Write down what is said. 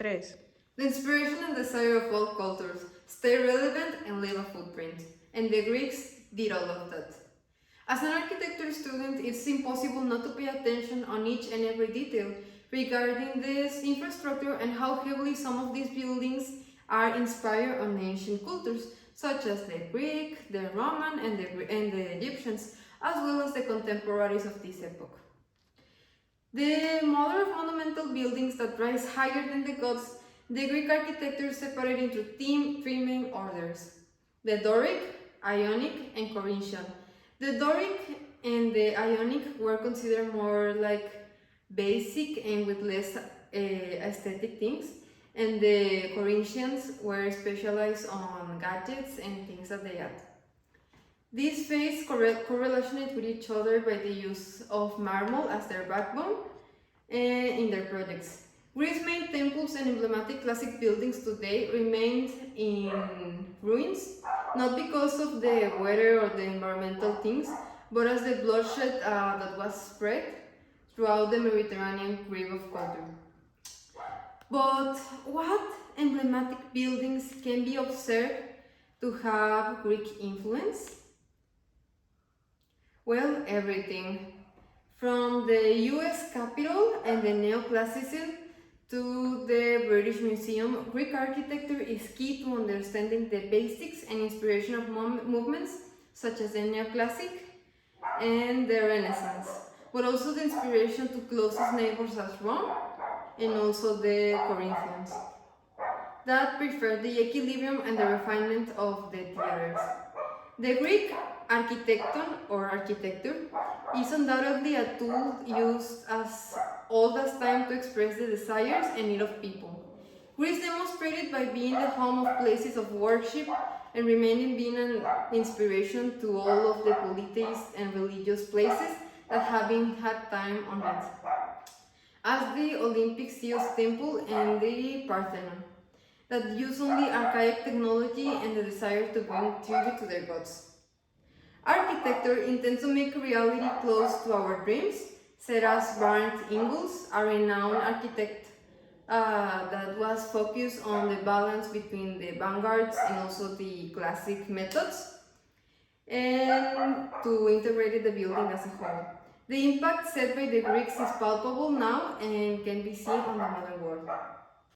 Tres. The inspiration and desire of all cultures, stay relevant and leave a footprint. And the Greeks did all of that. As an architecture student, it's impossible not to pay attention on each and every detail regarding this infrastructure and how heavily some of these buildings are inspired on ancient cultures, such as the Greek, the Roman, and the Egyptians, as well as the contemporaries of this epoch. The model of monumental buildings that rise higher than the gods, the Greek architecture separated into three main orders: the Doric, Ionic, and Corinthian. The Doric and the Ionic were considered more like basic and with less aesthetic things, and the Corinthians were specialized on gadgets and things that they had. These phases correlationate with each other by the use of marble as their backbone in their projects. Greece's main temples and emblematic classic buildings today remained in ruins, not because of the weather or the environmental things, but as the bloodshed that was spread throughout the Mediterranean wave of culture. But what emblematic buildings can be observed to have Greek influence? Well, everything. From the US Capitol and the Neoclassicism to the British Museum, Greek architecture is key to understanding the basics and inspiration of movements such as the Neoclassic and the Renaissance, but also the inspiration to closest neighbors as Rome and also the Corinthians, that preferred the equilibrium and the refinement of the theaters. The Greek architecton or architecture is undoubtedly a tool used as old as time to express the desires and needs of people. Greece demonstrated by being the home of places of worship and remaining being an inspiration to all of the politics and religious places that have had time on it, as the Olympic Zeus Temple and the Parthenon, that use only archaic technology and the desire to bring tribute to their gods. Architecture intends to make reality close to our dreams, such as Barnett Ingels, a renowned architect that was focused on the balance between the vanguards and also the classic methods, and to integrate the building as a whole. The impact set by the Greeks is palpable now and can be seen on the modern world.